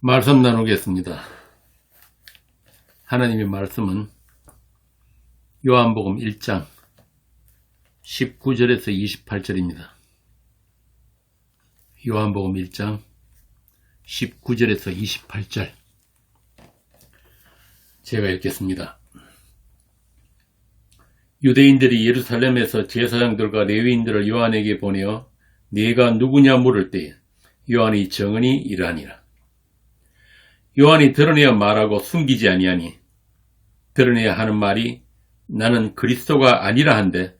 말씀 나누겠습니다. 하나님의 말씀은 요한복음 1장 19절에서 28절입니다. 요한복음 1장 19절에서 28절 제가 읽겠습니다. 유대인들이 예루살렘에서 제사장들과 레위인들을 요한에게 보내어 네가 누구냐 물을 때에 요한이 정언이 이러하니라. 요한이 드러내어 말하고 숨기지 아니하니 드러내야 하는 말이 나는 그리스도가 아니라 한데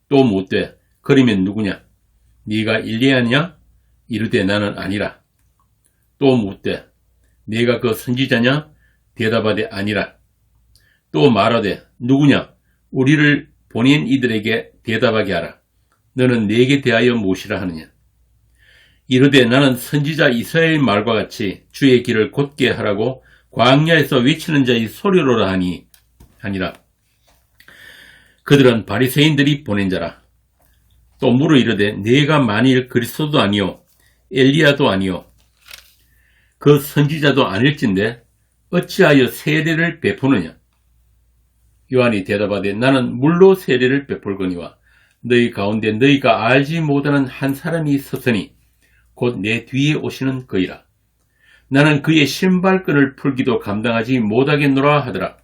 또 묻되 그러면 누구냐? 네가 일리야냐? 이르되 나는 아니라. 또 묻되 네가 그 선지자냐? 대답하되 아니라. 또 말하되 누구냐? 우리를 보낸 이들에게 대답하게 하라. 너는 내게 대하여 무엇이라 하느냐? 이르되 나는 선지자 이사야의 말과 같이 주의 길을 곧게 하라고 광야에서 외치는 자의 소리로라 하니라. 그들은 바리새인들이 보낸 자라. 또 물어 이르되 네가 만일 그리스도도 아니요 엘리야도 아니요 그 선지자도 아닐진데 어찌하여 세례를 베푸느냐? 요한이 대답하되 나는 물로 세례를 베풀거니와 너희 가운데 너희가 알지 못하는 한 사람이 있었으니 곧 내 뒤에 오시는 그이라. 나는 그의 신발끈을 풀기도 감당하지 못하겠노라 하더라.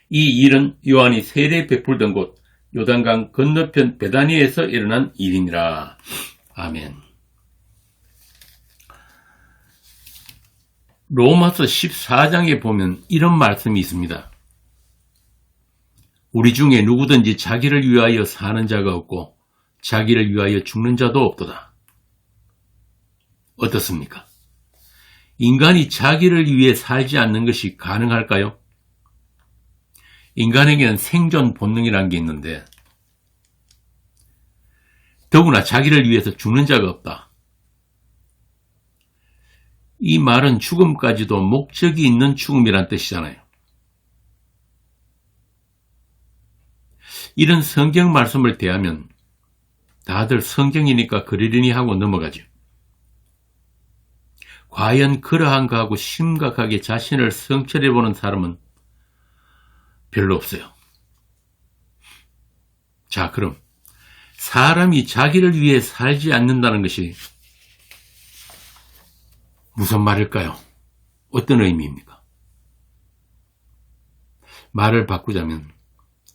이 일은 요한이 세례 베풀던 곳 요단강 건너편 베다니에서 일어난 일이니라. 아멘. 로마서 14장에 보면 이런 말씀이 있습니다. 우리 중에 누구든지 자기를 위하여 사는 자가 없고 자기를 위하여 죽는 자도 없도다. 어떻습니까? 인간이 자기를 위해 살지 않는 것이 가능할까요? 인간에게는 생존 본능이라는 게 있는데 더구나 자기를 위해서 죽는 자가 없다. 이 말은 죽음까지도 목적이 있는 죽음이란 뜻이잖아요. 이런 성경 말씀을 대하면 다들 성경이니까 그러려니 하고 넘어가죠. 과연 그러한가 하고 심각하게 자신을 성찰해보는 사람은 별로 없어요. 자, 그럼 사람이 자기를 위해 살지 않는다는 것이 무슨 말일까요? 어떤 의미입니까? 말을 바꾸자면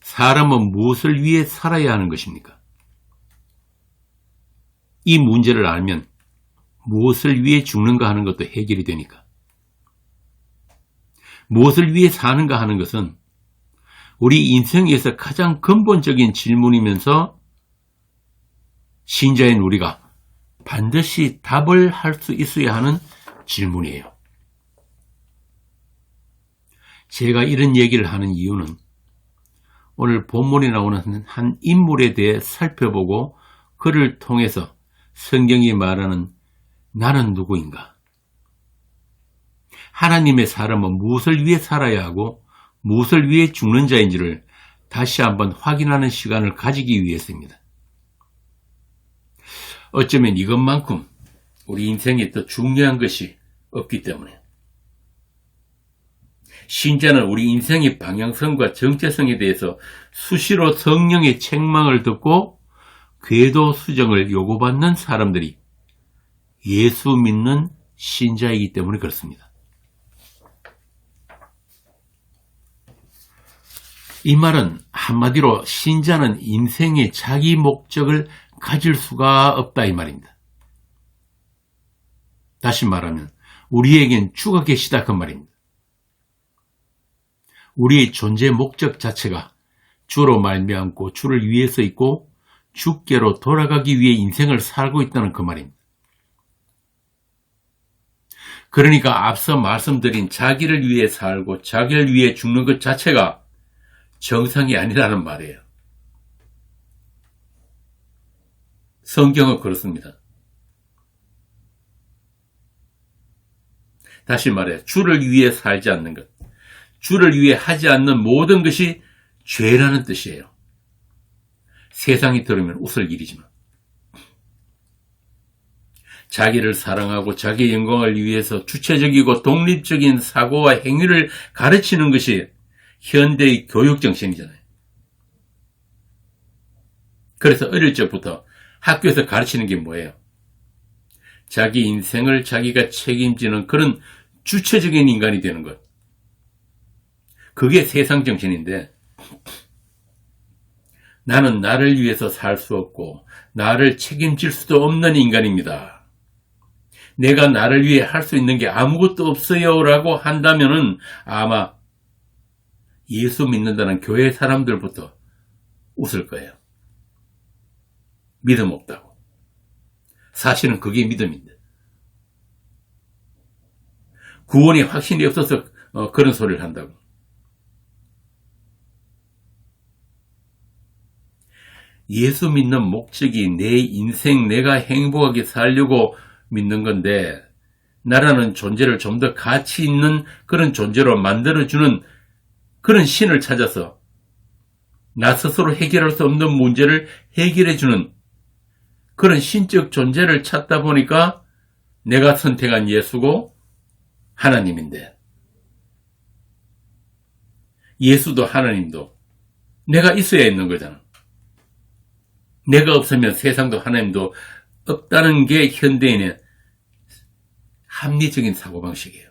사람은 무엇을 위해 살아야 하는 것입니까? 이 문제를 알면 무엇을 위해 죽는가 하는 것도 해결이 되니까. 무엇을 위해 사는가 하는 것은 우리 인생에서 가장 근본적인 질문이면서 신자인 우리가 반드시 답을 할 수 있어야 하는 질문이에요. 제가 이런 얘기를 하는 이유는 오늘 본문에 나오는 한 인물에 대해 살펴보고 그를 통해서 성경이 말하는 나는 누구인가? 하나님의 사람은 무엇을 위해 살아야 하고 무엇을 위해 죽는 자인지를 다시 한번 확인하는 시간을 가지기 위해서입니다. 어쩌면 이것만큼 우리 인생에 더 중요한 것이 없기 때문에 신자는 우리 인생의 방향성과 정체성에 대해서 수시로 성령의 책망을 듣고 궤도 수정을 요구받는 사람들이 예수 믿는 신자이기 때문에 그렇습니다. 이 말은 한마디로 신자는 인생의 자기 목적을 가질 수가 없다 이 말입니다. 다시 말하면 우리에겐 주가 계시다 그 말입니다. 우리의 존재 목적 자체가 주로 말미암고 주를 위해서 있고 주께로 돌아가기 위해 인생을 살고 있다는 그 말입니다. 그러니까 앞서 말씀드린 자기를 위해 살고 자기를 위해 죽는 것 자체가 정상이 아니라는 말이에요. 성경은 그렇습니다. 다시 말해 주를 위해 살지 않는 것, 주를 위해 하지 않는 모든 것이 죄라는 뜻이에요. 세상이 들으면 웃을 일이지만 자기를 사랑하고 자기의 영광을 위해서 주체적이고 독립적인 사고와 행위를 가르치는 것이 현대의 교육 정신이잖아요. 그래서 어릴 적부터 학교에서 가르치는 게 뭐예요? 자기 인생을 자기가 책임지는 그런 주체적인 인간이 되는 것. 그게 세상 정신인데, 나는 나를 위해서 살 수 없고 나를 책임질 수도 없는 인간입니다. 내가 나를 위해 할 수 있는 게 아무것도 없어요 라고 한다면은 아마 예수 믿는다는 교회 사람들부터 웃을 거예요. 믿음 없다고. 사실은 그게 믿음인데. 구원이 확신이 없어서 그런 소리를 한다고. 예수 믿는 목적이 내 인생 내가 행복하게 살려고 믿는 건데, 나라는 존재를 좀 더 가치 있는 그런 존재로 만들어주는 그런 신을 찾아서 나 스스로 해결할 수 없는 문제를 해결해주는 그런 신적 존재를 찾다 보니까 내가 선택한 예수고 하나님인데, 예수도 하나님도 내가 있어야 있는 거잖아. 내가 없으면 세상도 하나님도 없다는 게 현대인의 합리적인 사고방식이에요.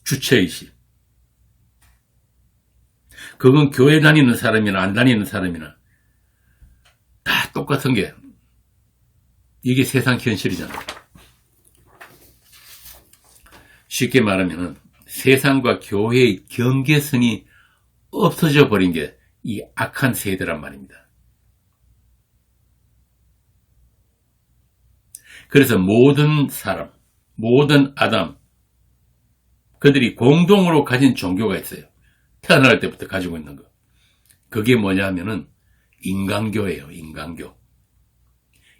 주체의식. 그건 교회 다니는 사람이나 안 다니는 사람이나 다 똑같은 게, 이게 세상 현실이잖아. 쉽게 말하면 세상과 교회의 경계선이 없어져 버린 게 이 악한 세대란 말입니다. 그래서 모든 사람, 모든 아담, 그들이 공동으로 가진 종교가 있어요. 태어날 때부터 가지고 있는 거. 그게 뭐냐면은 인간교예요. 인간교.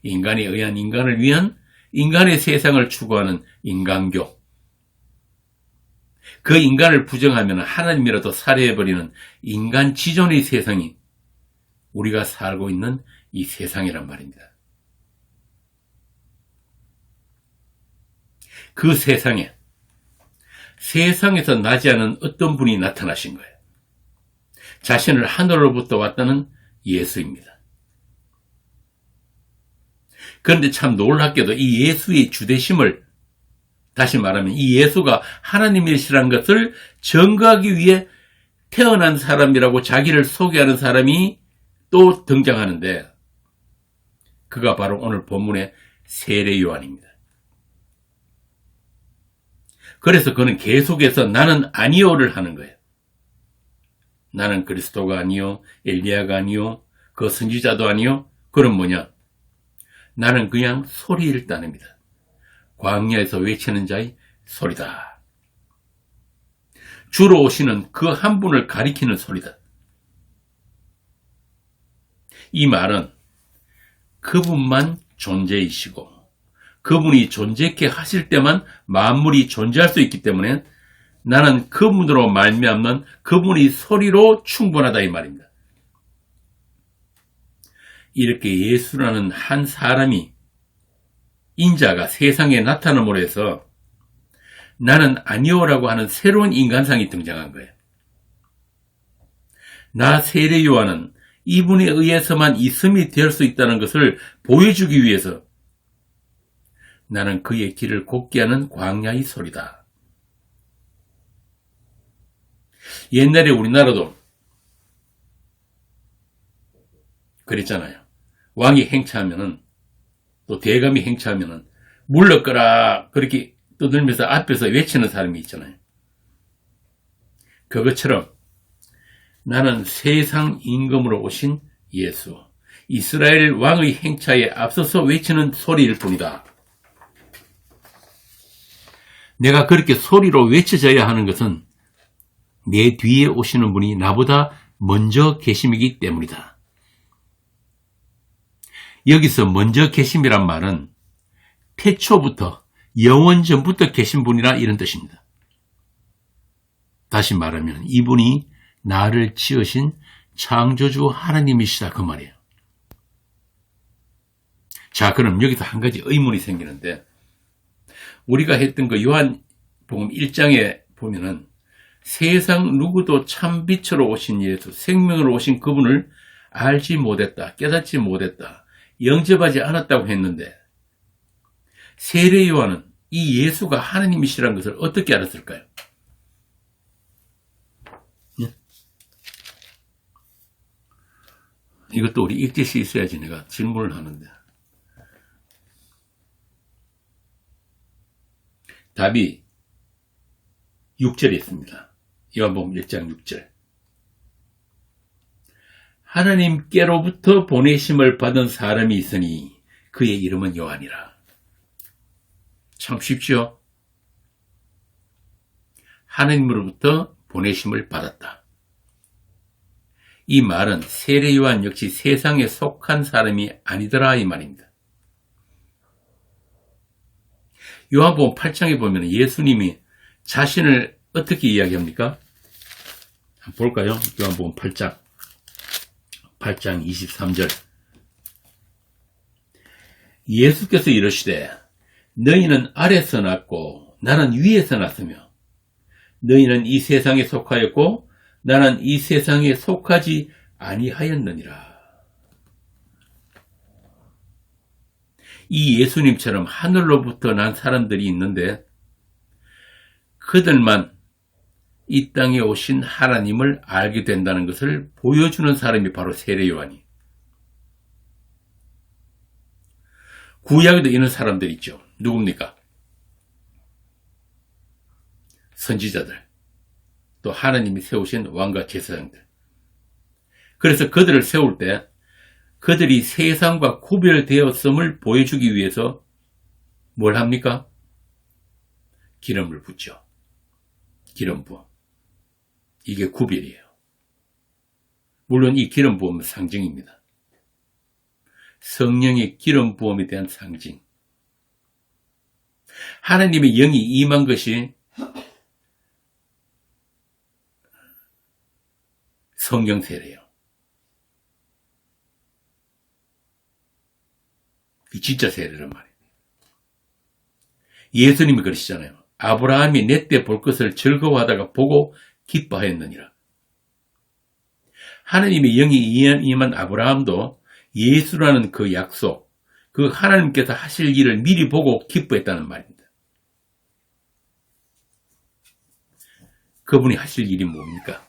인간에 의한 인간을 위한 인간의 세상을 추구하는 인간교. 그 인간을 부정하면 하나님이라도 살해해버리는 인간 지존의 세상이 우리가 살고 있는 이 세상이란 말입니다. 그 세상에서 나지 않은 어떤 분이 나타나신 거예요. 자신을 하늘로부터 왔다는 예수입니다. 그런데 참 놀랍게도 이 예수의 주되심을, 다시 말하면 이 예수가 하나님이시라는 것을 증거하기 위해 태어난 사람이라고 자기를 소개하는 사람이 또 등장하는데, 그가 바로 오늘 본문의 세례 요한입니다. 그래서 그는 계속해서 나는 아니오를 하는 거예요. 나는 그리스도가 아니요, 엘리야가 아니요, 그 선지자도 아니요. 그럼 뭐냐? 나는 그냥 소리를 따냅니다. 광야에서 외치는 자의 소리다. 주로 오시는 그 한 분을 가리키는 소리다. 이 말은 그분만 존재이시고 그분이 존재케 하실 때만 만물이 존재할 수 있기 때문에 나는 그분으로 말미암는 그분의 소리로 충분하다 이 말입니다. 이렇게 예수라는 한 사람이, 인자가 세상에 나타남으로 해서 나는 아니오라고 하는 새로운 인간상이 등장한 거예요. 나 세례 요한은 이분에 의해서만 있음이 될 수 있다는 것을 보여주기 위해서 나는 그의 길을 곱게 하는 광야의 소리다. 옛날에 우리나라도 그랬잖아요. 왕이 행차하면은, 또 대감이 행차하면은 물러거라 그렇게 떠들면서 앞에서 외치는 사람이 있잖아요. 그것처럼 나는 세상 임금으로 오신 예수, 이스라엘 왕의 행차에 앞서서 외치는 소리일 뿐이다. 내가 그렇게 소리로 외쳐져야 하는 것은 내 뒤에 오시는 분이 나보다 먼저 계심이기 때문이다. 여기서 먼저 계심이란 말은 태초부터, 영원 전부터 계신 분이라 이런 뜻입니다. 다시 말하면 이분이 나를 지으신 창조주 하나님이시다 그 말이에요. 자, 그럼 여기서 한 가지 의문이 생기는데, 우리가 했던 그 요한복음 1장에 보면은 세상 누구도 참 빛으로 오신 예수, 생명으로 오신 그분을 알지 못했다, 깨닫지 못했다, 영접하지 않았다고 했는데, 세례 요한은 이 예수가 하나님이시라는 것을 어떻게 알았을까요? 예? 이것도 우리 읽듯이 있어야지 내가 질문을 하는데. 답이 6절에 있습니다. 요한복음 1장 6절. 하나님께로부터 보내심을 받은 사람이 있으니 그의 이름은 요한이라. 참 쉽죠? 하나님으로부터 보내심을 받았다. 이 말은 세례 요한 역시 세상에 속한 사람이 아니더라 이 말입니다. 요한복음 8장에 보면 예수님이 자신을 어떻게 이야기합니까? 한번 볼까요? 요한복음 8장 23절. 예수께서 이르시되 너희는 아래서 났고 나는 위에서 났으며 너희는 이 세상에 속하였고 나는 이 세상에 속하지 아니하였느니라. 이 예수님처럼 하늘로부터 난 사람들이 있는데 그들만 이 땅에 오신 하나님을 알게 된다는 것을 보여주는 사람이 바로 세례 요한이. 구약에도 이런 사람들 있죠. 누굽니까? 선지자들, 또 하나님이 세우신 왕과 제사장들. 그래서 그들을 세울 때 그들이 세상과 구별되었음을 보여주기 위해서 뭘 합니까? 기름을 붓죠. 기름 부음. 이게 구별이에요. 물론 이 기름 부음은 상징입니다. 성령의 기름 부음에 대한 상징. 하나님의 영이 임한 것이 성령 세례예요. 이 진짜 세례란 말이에요. 예수님이 그러시잖아요. 아브라함이 내 때 볼 것을 즐거워하다가 보고 기뻐하였느니라. 하나님의 영이 임한 아브라함도 예수라는 그 약속, 그 하나님께서 하실 일을 미리 보고 기뻐했다는 말입니다. 그분이 하실 일이 뭡니까?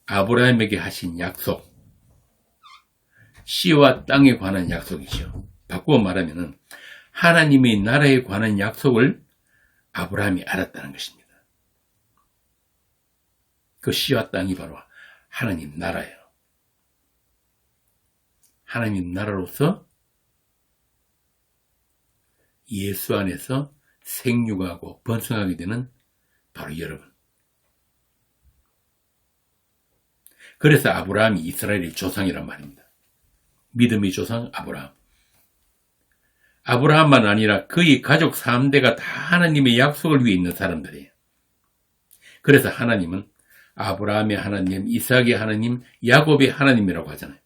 아브라함에게 하신 약속, 씨와 땅에 관한 약속이죠. 바꾸어 말하면 하나님의 나라에 관한 약속을 아브라함이 알았다는 것입니다. 그 씨와 땅이 바로 하나님 나라예요. 하나님 나라로서 예수 안에서 생육하고 번성하게 되는 바로 여러분. 그래서 아브라함이 이스라엘의 조상이란 말입니다. 믿음의 조상 아브라함. 아브라함만 아니라 그의 가족 3대가 다 하나님의 약속을 위해 있는 사람들이에요. 그래서 하나님은 아브라함의 하나님, 이삭의 하나님, 야곱의 하나님이라고 하잖아요.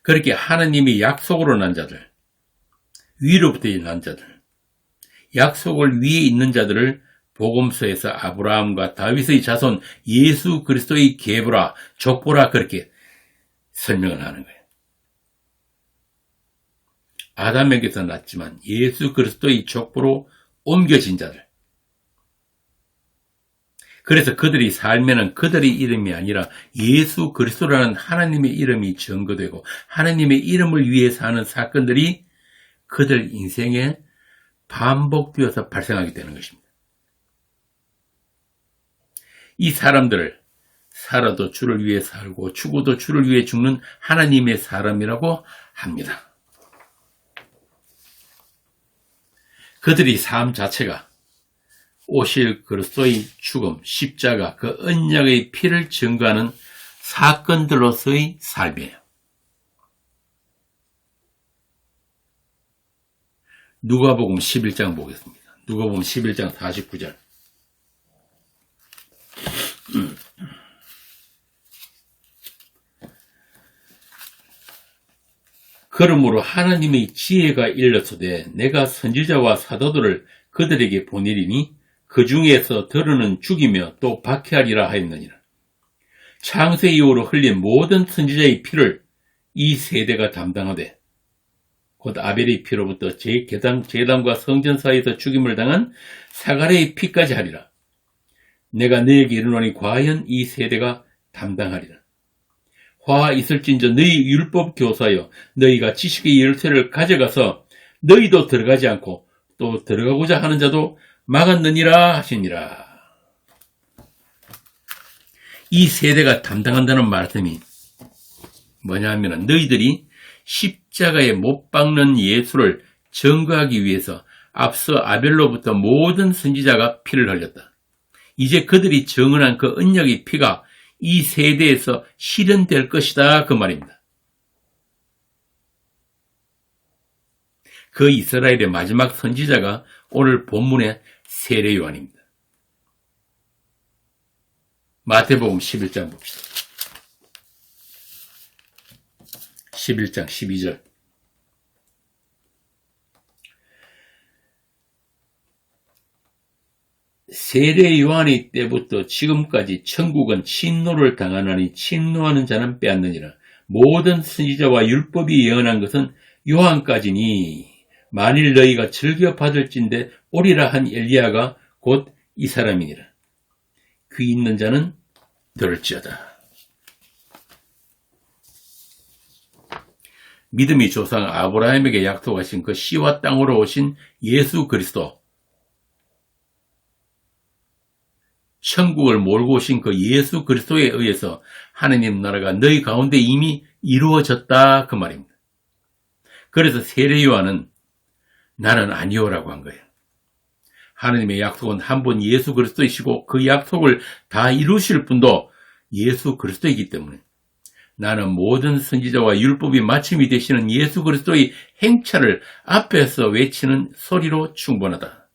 그렇게 하나님의 약속으로 난 자들, 위로부터 난 자들, 약속을 위에 있는 자들을 복음서에서 아브라함과 다윗의 자손 예수 그리스도의 계보라, 족보라 그렇게 설명을 하는 거예요. 아담에게서 났지만 예수 그리스도의 족보로 옮겨진 자들. 그래서 그들이 살면은 그들의 이름이 아니라 예수 그리스도라는 하나님의 이름이 증거되고 하나님의 이름을 위해서 하는 사건들이 그들 인생에 반복되어서 발생하게 되는 것입니다. 이 사람들을 살아도 주를 위해 살고 죽어도 주를 위해 죽는 하나님의 사람이라고 합니다. 그들이 삶 자체가 오실 그리스도의 죽음, 십자가, 그 언약의 피를 증거하는 사건들로서의 삶이에요. 누가복음 11장 보겠습니다. 누가복음 11장 49절. 그러므로 하나님의 지혜가 일렀으되 내가 선지자와 사도들을 그들에게 보내리니 그 중에서 들으는 죽이며 또 박해하리라 하였느니라. 창세 이후로 흘린 모든 선지자의 피를 이 세대가 담당하되 곧 아벨의 피로부터 제단과 성전 사이에서 죽임을 당한 사가랴의 피까지 하리라. 내가 너에게 이르노니 과연 이 세대가 담당하리라. 화 있을진저 너희 율법 교사여 너희가 지식의 열쇠를 가져가서 너희도 들어가지 않고 또 들어가고자 하는 자도 막았느니라 하시니라. 이 세대가 담당한다는 말씀이 뭐냐 하면 너희들이 십자가에 못 박는 예수를 증거하기 위해서 앞서 아벨로부터 모든 선지자가 피를 흘렸다. 이제 그들이 증언한 그 언약의 피가 이 세대에서 실현될 것이다 그 말입니다. 그 이스라엘의 마지막 선지자가 오늘 본문의 세례 요한입니다. 마태복음 11장 봅시다. 11장 12절. 세례 요한의 때부터 지금까지 천국은 침노를 당하나니 침노하는 자는 빼앗느니라. 모든 선지자와 율법이 예언한 것은 요한까지니 만일 너희가 즐겨 받을진대 오리라 한 엘리야가 곧 이 사람이니라. 귀 있는 자는 들을지어다. 믿음의 조상 아브라함에게 약속하신 그 씨와 땅으로 오신 예수 그리스도, 천국을 몰고 오신 그 예수 그리스도에 의해서 하느님 나라가 너희 가운데 이미 이루어졌다 그 말입니다. 그래서 세례 요한은 나는 아니오라고 한 거예요. 하느님의 약속은 한 분 예수 그리스도이시고 그 약속을 다 이루실 분도 예수 그리스도이기 때문에 나는 모든 선지자와 율법이 마침이 되시는 예수 그리스도의 행차를 앞에서 외치는 소리로 충분하다.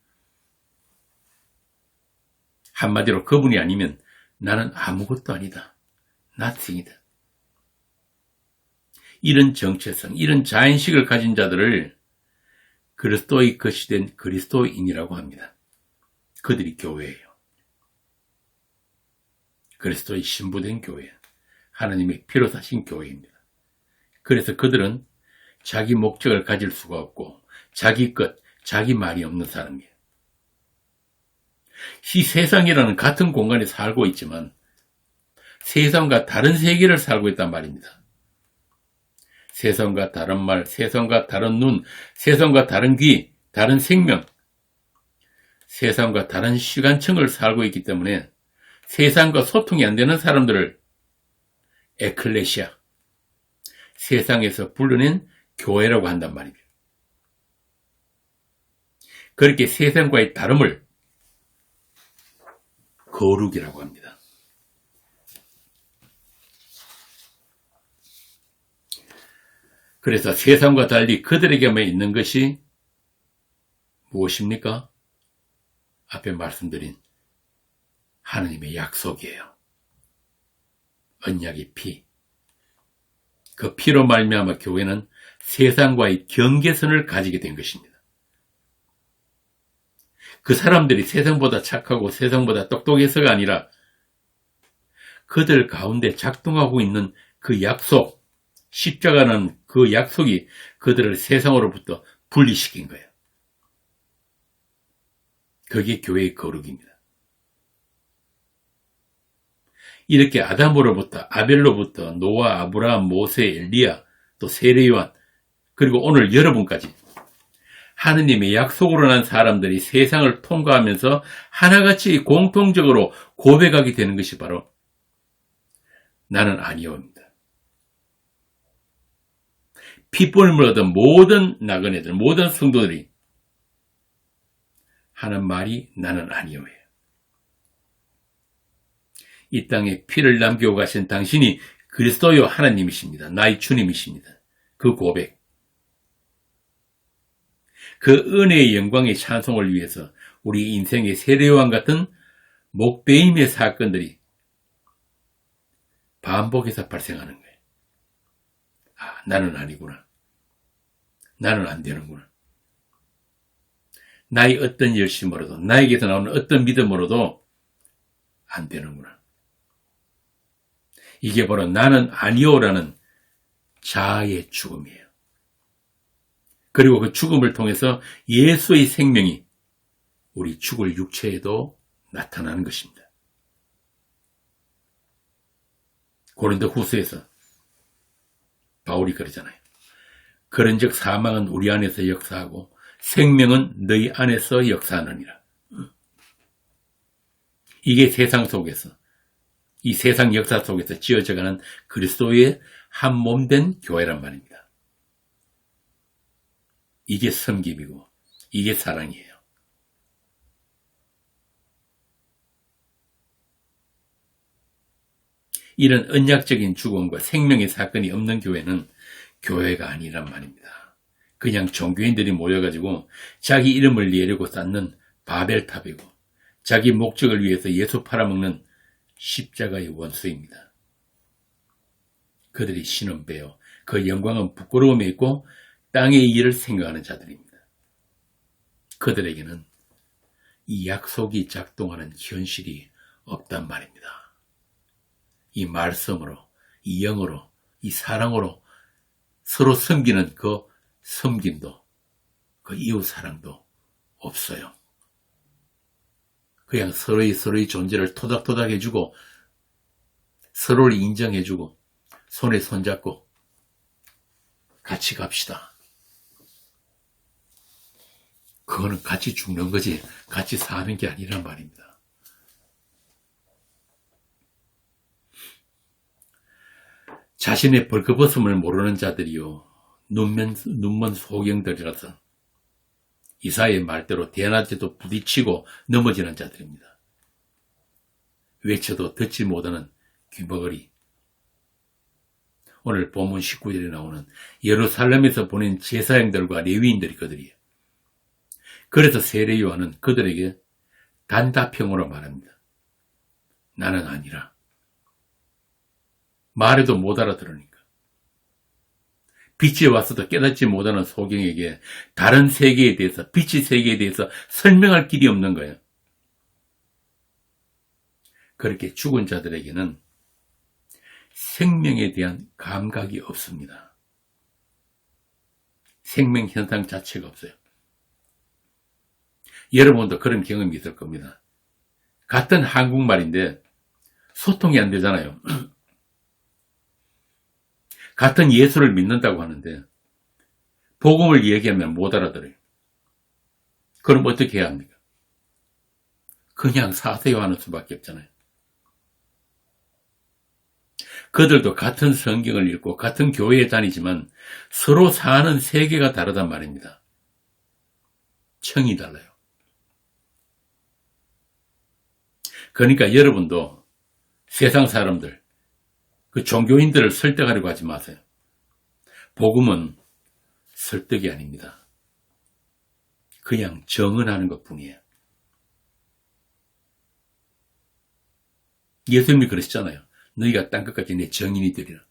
한마디로 그분이 아니면 나는 아무것도 아니다. nothing이다. 이런 정체성, 이런 자인식을 가진 자들을 그리스도의 것이 된 그리스도인이라고 합니다. 그들이 교회예요. 그리스도의 신부된 교회, 하나님의 피로 사신 교회입니다. 그래서 그들은 자기 목적을 가질 수가 없고 자기 것, 자기 말이 없는 사람이에요. 이 세상이라는 같은 공간에 살고 있지만 세상과 다른 세계를 살고 있단 말입니다. 세상과 다른 말, 세상과 다른 눈, 세상과 다른 귀, 다른 생명, 세상과 다른 시간층을 살고 있기 때문에 세상과 소통이 안 되는 사람들을 에클레시아, 세상에서 불러낸 교회라고 한단 말입니다. 그렇게 세상과의 다름을 거룩이라고 합니다. 그래서 세상과 달리 그들에게만 있는 것이 무엇입니까? 앞에 말씀드린 하나님의 약속이에요. 언약의 피. 그 피로 말미암아 교회는 세상과의 경계선을 가지게 된 것입니다. 그 사람들이 세상보다 착하고 세상보다 똑똑해서가 아니라 그들 가운데 작동하고 있는 그 약속, 십자가는 그 약속이 그들을 세상으로부터 분리시킨 거예요. 그게 교회의 거룩입니다. 이렇게 아담으로부터, 아벨로부터, 노아, 아브라함, 모세, 엘리야, 또 세례 요한, 그리고 오늘 여러분까지 하느님의 약속으로 난 사람들이 세상을 통과하면서 하나같이 공통적으로 고백하게 되는 것이 바로 나는 아니오입니다. 핏볼을 얻은 모든 나그네들, 모든 성도들이 하는 말이 나는 아니오예요. 이 땅에 피를 남기고 가신 당신이 그리스도요 하나님이십니다. 나의 주님이십니다. 그 고백. 그 은혜의 영광의 찬송을 위해서 우리 인생의 세례요한 같은 목베임의 사건들이 반복해서 발생하는 거예요. 아, 나는 아니구나. 나는 안 되는구나. 나의 어떤 열심으로도, 나에게서 나오는 어떤 믿음으로도 안 되는구나. 이게 바로 나는 아니오라는 자아의 죽음이에요. 그리고 그 죽음을 통해서 예수의 생명이 우리 죽을 육체에도 나타나는 것입니다. 고린도 후서에서 바울이 그러잖아요. 그런즉 사망은 우리 안에서 역사하고 생명은 너희 안에서 역사하느니라. 이게 세상 속에서, 이 세상 역사 속에서 지어져가는 그리스도의 한 몸된 교회란 말입니다. 이게 섬김이고 이게 사랑이에요. 이런 언약적인 죽음과 생명의 사건이 없는 교회는 교회가 아니란 말입니다. 그냥 종교인들이 모여가지고 자기 이름을 내려고 쌓는 바벨탑이고 자기 목적을 위해서 예수 팔아먹는 십자가의 원수입니다. 그들이 신은 배요. 그 영광은 부끄러움에 있고 땅의 일을 생각하는 자들입니다. 그들에게는 이 약속이 작동하는 현실이 없단 말입니다. 이 말씀으로, 이 영으로, 이 사랑으로 서로 섬기는 그 섬김도, 그 이웃 사랑도 없어요. 그냥 서로의 존재를 토닥토닥 해주고, 서로를 인정해주고, 손에 손잡고, 같이 갑시다. 그거는 같이 죽는 거지, 같이 사는 게 아니란 말입니다. 자신의 벌거벗음을 모르는 자들이요, 눈먼 소경들이라서 이사야의 말대로 대낮에도 부딪히고 넘어지는 자들입니다. 외쳐도 듣지 못하는 귀머거리. 오늘 본문 19절에 나오는 예루살렘에서 보낸 제사장들과 레위인들이 그들이에요. 그래서 세례 요한은 그들에게 단답형으로 말합니다. 나는 아니라. 말해도 못 알아들으니까. 빛이 왔어도 깨닫지 못하는 소경에게 다른 세계에 대해서, 빛의 세계에 대해서 설명할 길이 없는 거예요. 그렇게 죽은 자들에게는 생명에 대한 감각이 없습니다. 생명 현상 자체가 없어요. 여러분도 그런 경험이 있을 겁니다. 같은 한국말인데 소통이 안 되잖아요. 같은 예수를 믿는다고 하는데 복음을 얘기하면 못 알아들어요. 그럼 어떻게 해야 합니까? 그냥 사세요 하는 수밖에 없잖아요. 그들도 같은 성경을 읽고 같은 교회에 다니지만 서로 사는 세계가 다르단 말입니다. 청이 달라요. 그러니까 여러분도 세상 사람들, 그 종교인들을 설득하려고 하지 마세요. 복음은 설득이 아닙니다. 그냥 정언하는 것뿐이에요. 예수님이 그러시잖아요. 너희가 땅끝까지 내 정인이 되리라.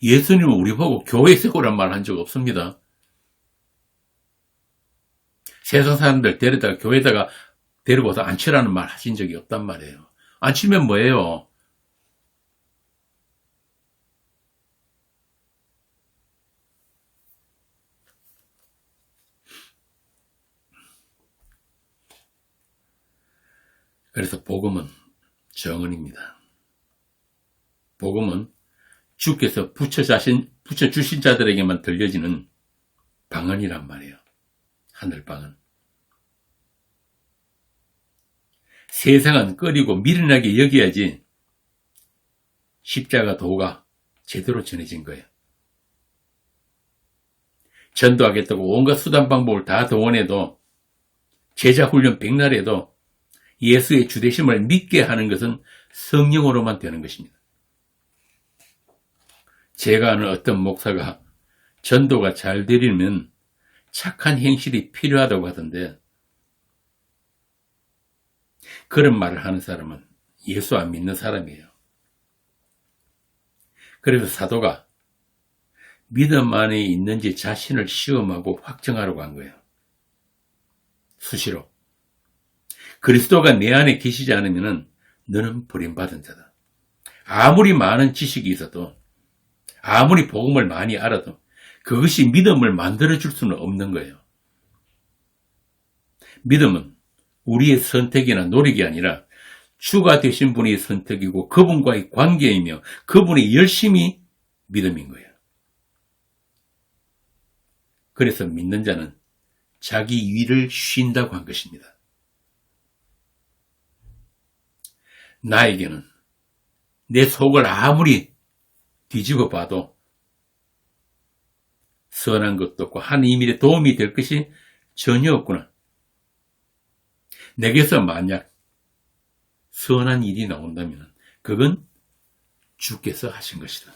예수님은 우리 보고 교회 세우란 말 한 적 없습니다. 세상 사람들 데려다가 교회에다가 데리고서 앉히라는 말 하신 적이 없단 말이에요. 앉히면 뭐예요? 그래서 복음은 정언입니다. 복음은 주께서 붙여주신 자들에게만 들려지는 방언이란 말이에요. 하늘방언. 세상은 꺼리고 미련하게 여겨야지 십자가 도가 제대로 전해진 거예요. 전도하겠다고 온갖 수단 방법을 다 동원해도 제자 훈련 백날에도 예수의 주되심을 믿게 하는 것은 성령으로만 되는 것입니다. 제가 아는 어떤 목사가 전도가 잘 되려면 착한 행실이 필요하다고 하던데 그런 말을 하는 사람은 예수 안 믿는 사람이에요. 그래서 사도가 믿음 안에 있는지 자신을 시험하고 확정하려고 한 거예요. 수시로. 그리스도가 내 안에 계시지 않으면 너는 버림받은 자다. 아무리 많은 지식이 있어도, 아무리 복음을 많이 알아도 그것이 믿음을 만들어줄 수는 없는 거예요. 믿음은 우리의 선택이나 노력이 아니라 주가 되신 분의 선택이고 그분과의 관계이며 그분의 열심이 믿음인 거예요. 그래서 믿는 자는 자기 위를 쉰다고 한 것입니다. 나에게는 내 속을 아무리 뒤집어 봐도 선한 것도 없고 하나님의 도움이 될 것이 전혀 없구나. 내게서 만약 선한 일이 나온다면 그건 주께서 하신 것이다.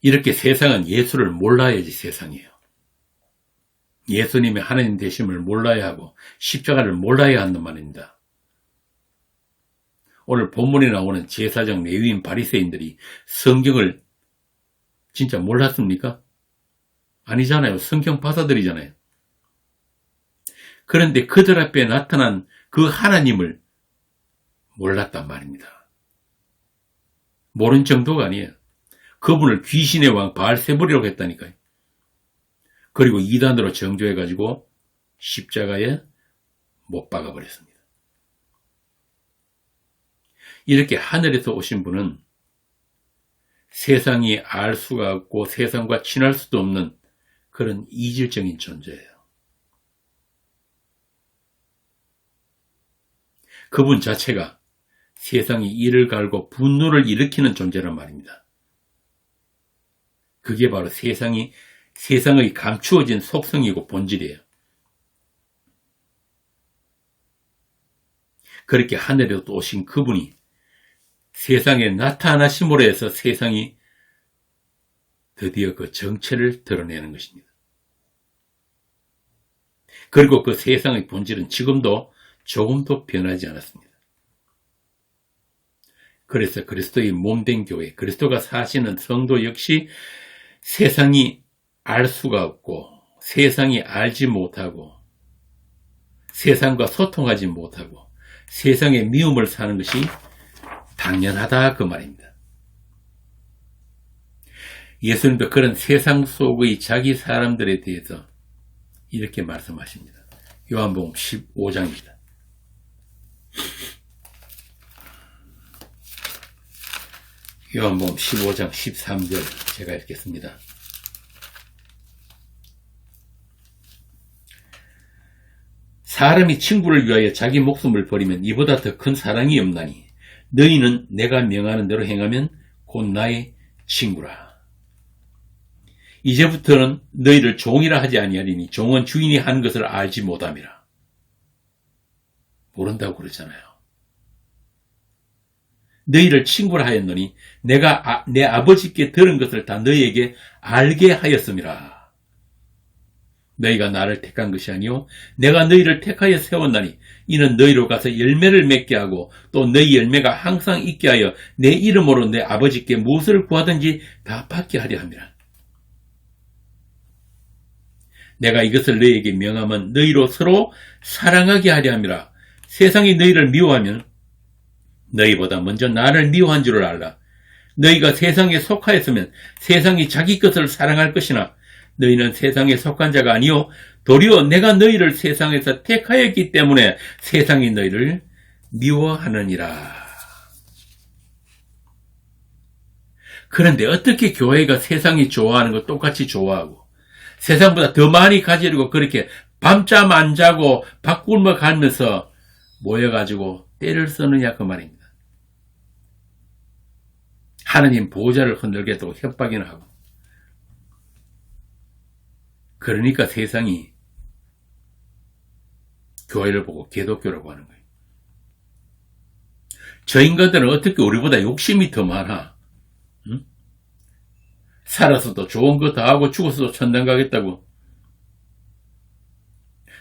이렇게 세상은 예수를 몰라야지 세상이에요. 예수님의 하나님 되심을 몰라야 하고 십자가를 몰라야 한단 말입니다. 오늘 본문에 나오는 제사장 레위인 바리새인들이 성경을 진짜 몰랐습니까? 아니잖아요. 성경 바사들이잖아요. 그런데 그들 앞에 나타난 그 하나님을 몰랐단 말입니다. 모른 정도가 아니에요. 그분을 귀신의 왕 바알세불이라고 했다니까요. 그리고 이단으로 정죄해가지고 십자가에 못 박아버렸습니다. 이렇게 하늘에서 오신 분은 세상이 알 수가 없고 세상과 친할 수도 없는 그런 이질적인 존재예요. 그분 자체가 세상이 이를 갈고 분노를 일으키는 존재란 말입니다. 그게 바로 세상의 감추어진 속성이고 본질이에요. 그렇게 하늘에서 오신 그분이 세상에 나타나심으로 해서 세상이 드디어 그 정체를 드러내는 것입니다. 그리고 그 세상의 본질은 지금도 조금도 변하지 않았습니다. 그래서 그리스도의 몸된 교회, 그리스도가 사시는 성도 역시 세상이 알 수가 없고 세상이 알지 못하고 세상과 소통하지 못하고 세상의 미움을 사는 것이 당연하다 그 말입니다. 예수님도 그런 세상 속의 자기 사람들에 대해서 이렇게 말씀하십니다. 요한복음 15장입니다. 요한복음 15장 13절 제가 읽겠습니다. 사람이 친구를 위하여 자기 목숨을 버리면 이보다 더 큰 사랑이 없나니 너희는 내가 명하는 대로 행하면 곧 나의 친구라. 이제부터는 너희를 종이라 하지 아니하리니 종은 주인이 하는 것을 알지 못함이라. 모른다고 그러잖아요. 너희를 친구라 하였노니 내가 내 아버지께 들은 것을 다 너희에게 알게 하였음이라. 너희가 나를 택한 것이 아니요 내가 너희를 택하여 세웠나니 이는 너희로 가서 열매를 맺게 하고 또 너희 열매가 항상 있게 하여 내 이름으로 내 아버지께 무엇을 구하든지 다 받게 하려 함이라. 내가 이것을 너희에게 명하면 너희로 서로 사랑하게 하려 함이라. 세상이 너희를 미워하면 너희보다 먼저 나를 미워한 줄을 알라. 너희가 세상에 속하였으면 세상이 자기 것을 사랑할 것이나 너희는 세상에 속한 자가 아니요 도리어 내가 너희를 세상에서 택하였기 때문에 세상이 너희를 미워하느니라. 그런데 어떻게 교회가 세상이 좋아하는 거 똑같이 좋아하고 세상보다 더 많이 가지려고 그렇게 밤잠 안 자고 밥굶어 가면서 모여가지고 때를 쓰느냐 그 말입니다. 하느님 보호자를 흔들게도 협박이나 하고 그러니까 세상이 교회를 보고 기독교라고 하는 거예요. 저 인간들은 어떻게 우리보다 욕심이 더 많아? 응? 살아서도 좋은 거 다 하고 죽어서도 천당 가겠다고.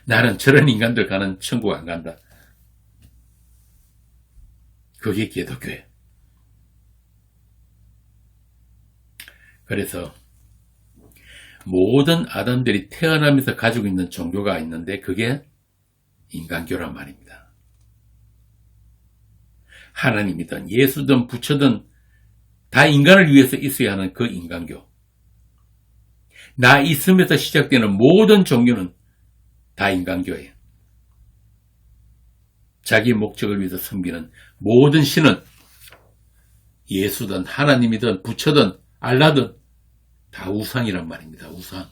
나는 저런 인간들 가는 천국 안 간다. 그게 기독교예요. 그래서 모든 아담들이 태어나면서 가지고 있는 종교가 있는데 그게 인간교란 말입니다. 하나님이든 예수든 부처든 다 인간을 위해서 있어야 하는 그 인간교. 나 있음에서 시작되는 모든 종교는 다 인간교예요. 자기 목적을 위해서 섬기는 모든 신은 예수든 하나님이든 부처든 알라든 다 우상이란 말입니다. 우상.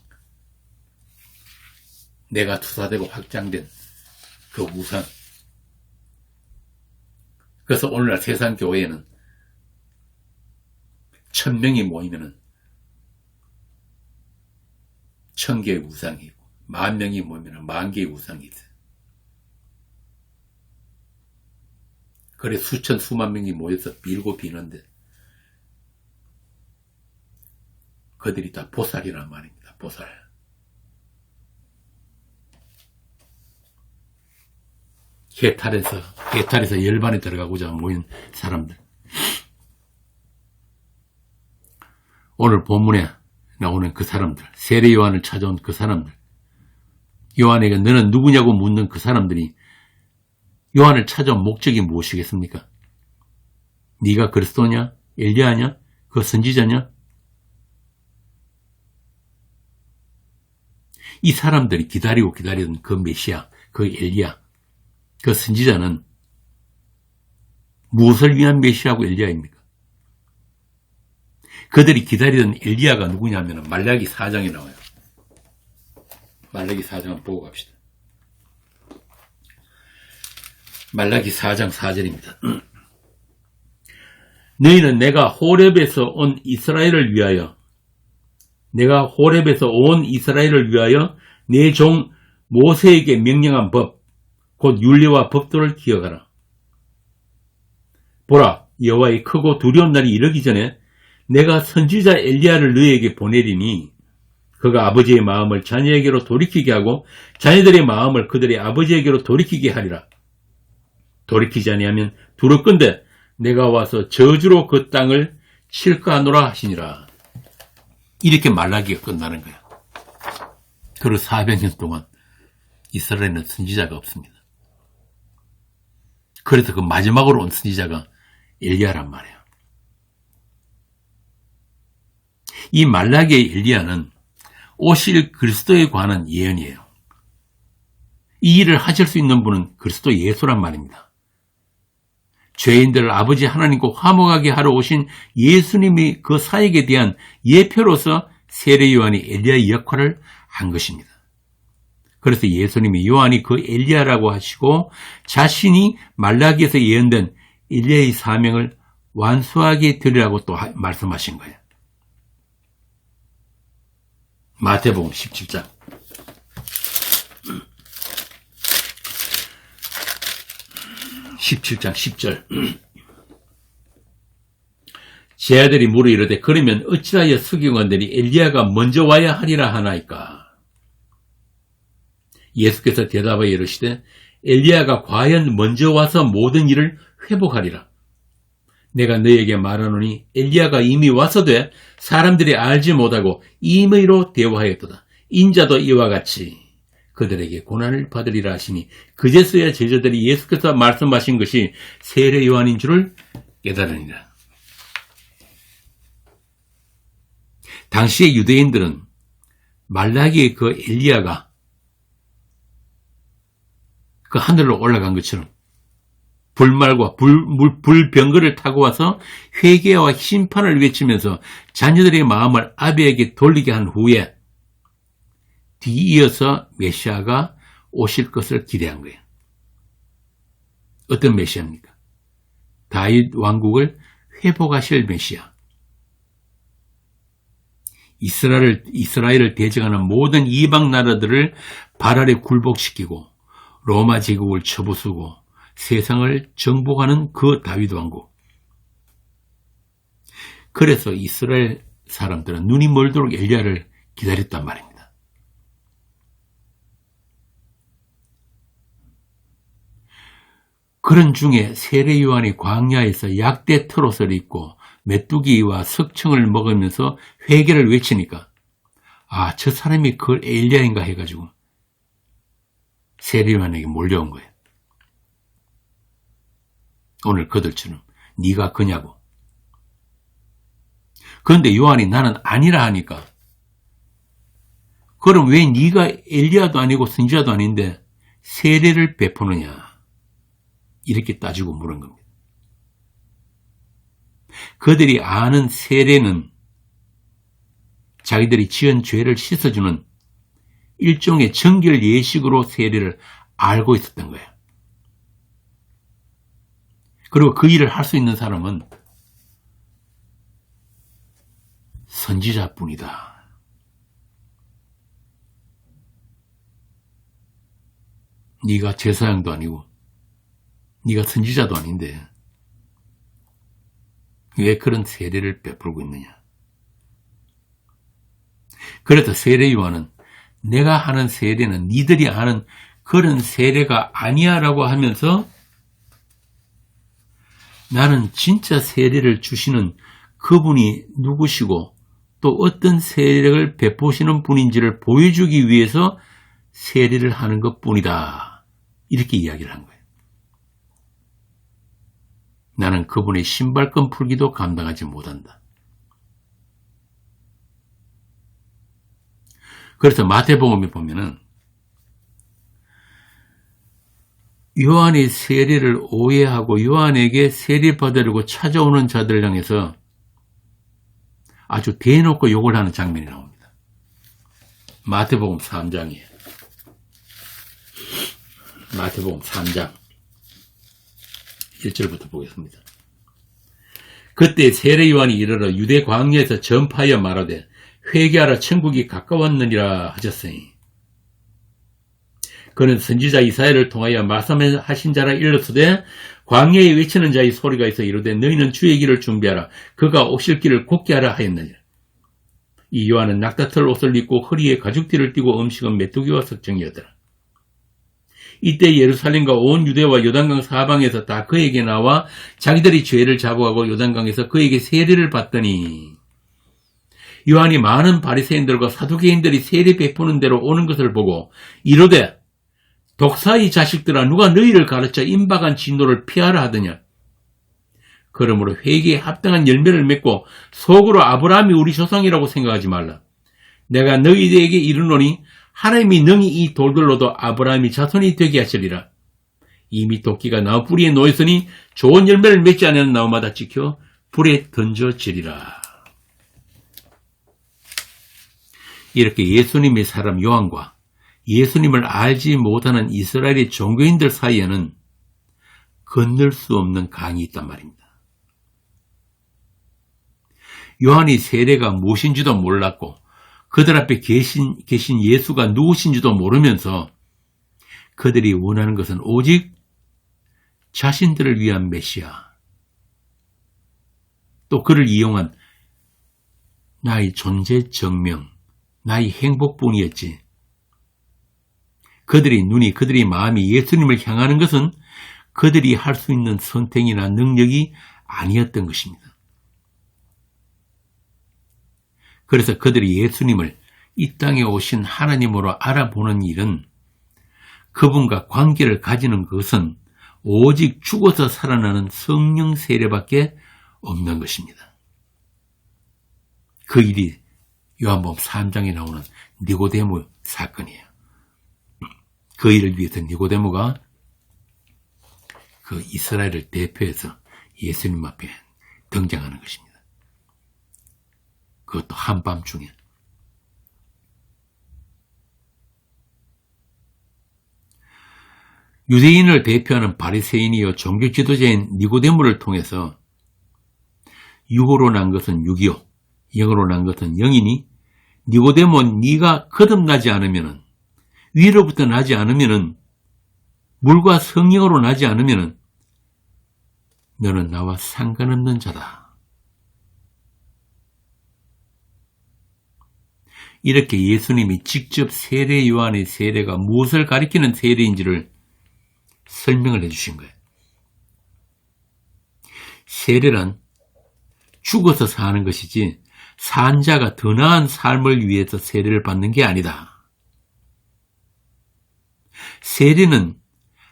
내가 투사되고 확장된 그 우상. 그래서 오늘날 세상 교회에는 1000명이 모이면은 1000개의 우상이 있고 10,000명이 모이면 10,000개의 우상이 있어요. 그래 수천 수만 명이 모여서 빌고 비는데 그들이 다 보살이란 말입니다. 보살. 해탈에서 열반에 들어가고자 모인 사람들. 오늘 본문에 나오는 그 사람들, 세례 요한을 찾아온 그 사람들, 요한에게 너는 누구냐고 묻는 그 사람들이 요한을 찾아온 목적이 무엇이겠습니까? 네가 그리스도냐? 엘리야냐? 그 선지자냐? 이 사람들이 기다리던 그 메시아, 그 엘리야, 그 선지자는 무엇을 위한 메시아고 엘리야입니까? 그들이 기다리던 엘리야가 누구냐면 말라기 4장에 나와요. 말라기 4장 한번 보고 갑시다. 말라기 4장 4절입니다. 너희는 내가 호렙에서 온 이스라엘을 위하여 내 종 모세에게 명령한 법, 곧 율례와 법도를 기억하라. 보라, 여호와의 크고 두려운 날이 이르기 전에 내가 선지자 엘리야를 너희에게 보내리니 그가 아버지의 마음을 자녀에게로 돌이키게 하고 자녀들의 마음을 그들의 아버지에게로 돌이키게 하리라. 돌이키지 아니하면 두렵건대 내가 와서 저주로 그 땅을 칠까 하노라 하시니라. 이렇게 말라기가 끝나는 거야. 그리고 400년 동안 이스라엘에는 선지자가 없습니다. 그래서 그 마지막으로 온 선지자가 엘리야란 말이에요. 이 말라기의 엘리야는 오실 그리스도에 관한 예언이에요. 이 일을 하실 수 있는 분은 그리스도 예수란 말입니다. 죄인들을 아버지 하나님과 화목하게 하러 오신 예수님이 그 사역에 대한 예표로서 세례 요한이 엘리야의 역할을 한 것입니다. 그래서 예수님이 요한이 그 엘리야라고 하시고 자신이 말라기에서 예언된 엘리야의 사명을 완수하게 되리라고 또 말씀하신 거예요. 마태복음 17장 10절 제 아들이 물어 이르되 그러면 어찌하여 서기관들이 엘리야가 먼저 와야 하리라 하나이까? 예수께서 대답하여 이르시되 엘리야가 과연 먼저 와서 모든 일을 회복하리라. 내가 너희에게 말하노니 엘리야가 이미 와서되 사람들이 알지 못하고 임의로 대화하였도다. 인자도 이와 같이 그들에게 고난을 받으리라 하시니 그제서야 제자들이 예수께서 말씀하신 것이 세례 요한인 줄을 깨달으니라. 당시의 유대인들은 말라기의 그 엘리야가 그 하늘로 올라간 것처럼 불말과 불병거를 타고 와서 회개와 심판을 외치면서 자녀들의 마음을 아비에게 돌리게 한 후에 뒤이어서 메시아가 오실 것을 기대한 거예요. 어떤 메시아입니까? 다윗 왕국을 회복하실 메시아. 이스라엘을 대적하는 모든 이방 나라들을 발 아래 굴복시키고 로마 제국을 쳐부수고 세상을 정복하는 그 다윗 왕국. 그래서 이스라엘 사람들은 눈이 멀도록 엘리야를 기다렸단 말입니다. 그런 중에 세례 요한이 광야에서 약대 트롯을 입고 메뚜기와 석청을 먹으면서 회개를 외치니까 저 사람이 그 엘리야인가 해가지고 세례요한에게 몰려온 거예요. 오늘 그들처럼 네가 그냐고. 그런데 요한이 나는 아니라 하니까 그럼 왜 네가 엘리야도 아니고 선지자도 아닌데 세례를 베푸느냐 이렇게 따지고 물은 겁니다. 그들이 아는 세례는 자기들이 지은 죄를 씻어주는 일종의 정결 예식으로 세례를 알고 있었던 거예요. 그리고 그 일을 할 수 있는 사람은 선지자뿐이다. 네가 제사장도 아니고 네가 선지자도 아닌데 왜 그런 세례를 베풀고 있느냐. 그래서 세례 요한은 내가 하는 세례는 니들이 아는 그런 세례가 아니야 라고 하면서 나는 진짜 세례를 주시는 그분이 누구시고 또 어떤 세례를 베푸시는 분인지를 보여주기 위해서 세례를 하는 것뿐이다. 이렇게 이야기를 한 거예요. 나는 그분의 신발끈 풀기도 감당하지 못한다. 그래서 마태복음에 보면은 요한의 세례를 오해하고 요한에게 세례 받으려고 찾아오는 자들 향해서 아주 대놓고 욕을 하는 장면이 나옵니다. 마태복음 3장이에요. 마태복음 3장 1절부터 보겠습니다. 그때 세례 요한이 이르러 유대 광야에서 전파하여 말하되 회개하라 천국이 가까웠느니라 하셨으니 그는 선지자 이사야를 통하여 말씀하신 자라 일렀으되 광야에 외치는 자의 소리가 있어 이르되 너희는 주의 길을 준비하라 그가 오실 길을 곧게 하라 하였느니라. 이 요한은 낙타털 옷을 입고 허리에 가죽띠를 띠고 음식은 메뚜기와 석청이었더라. 이때 예루살렘과 온 유대와 요단강 사방에서 다 그에게 나와 자기들이 죄를 자복하고 요단강에서 그에게 세례를 받더니 요한이 많은 바리새인들과 사두개인들이 세례 베푸는 대로 오는 것을 보고 이르되 독사의 자식들아 누가 너희를 가르쳐 임박한 진노를 피하라 하더냐. 그러므로 회개에 합당한 열매를 맺고 속으로 아브라함이 우리 조상이라고 생각하지 말라. 내가 너희에게 이르노니 하나님이 능히 이 돌들로도 아브라함이 자손이 되게 하시리라. 이미 도끼가 나무 뿌리에 놓였으니 좋은 열매를 맺지 않는 나무마다 찍혀 불에 던져지리라. 이렇게 예수님의 사람 요한과 예수님을 알지 못하는 이스라엘의 종교인들 사이에는 건널 수 없는 강이 있단 말입니다. 요한이 세례가 무엇인지도 몰랐고 그들 앞에 계신 예수가 누구신지도 모르면서 그들이 원하는 것은 오직 자신들을 위한 메시아, 또 그를 이용한 나의 존재 증명, 나의 행복뿐이었지. 그들이 마음이 예수님을 향하는 것은 그들이 할 수 있는 선택이나 능력이 아니었던 것입니다. 그래서 그들이 예수님을 이 땅에 오신 하나님으로 알아보는 일은 그분과 관계를 가지는 것은 오직 죽어서 살아나는 성령 세례밖에 없는 것입니다. 그 일이 요한복음 3장에 나오는 니고데모 사건이에요. 그 일을 위해서 니고데모가 그 이스라엘을 대표해서 예수님 앞에 등장하는 것입니다. 그것도 한밤중에. 유대인을 대표하는 바리새인이요 종교 지도자인 니고데모를 통해서 육으로 난 것은 육이요 영으로 난 것은 영이니 니고데모 네가 거듭나지 않으면은 위로부터 나지 않으면은 물과 성령으로 나지 않으면은 너는 나와 상관없는 자다. 이렇게 예수님이 직접 세례 요한의 세례가 무엇을 가리키는 세례인지를 설명을 해주신 거예요. 세례란 죽어서 사는 것이지 산 자가 더 나은 삶을 위해서 세례를 받는 게 아니다. 세례는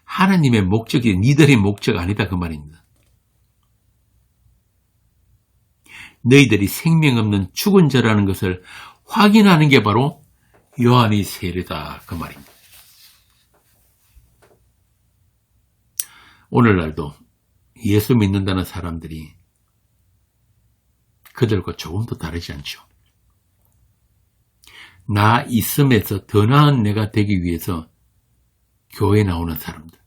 하나님의 목적이 니들의 목적 아니다 그 말입니다. 너희들이 생명 없는 죽은 자라는 것을 확인하는 게 바로 요한의 세례다 그 말입니다. 오늘날도 예수 믿는다는 사람들이 그들과 조금도 다르지 않죠. 나 있음에서 더 나은 내가 되기 위해서 교회에 나오는 사람들.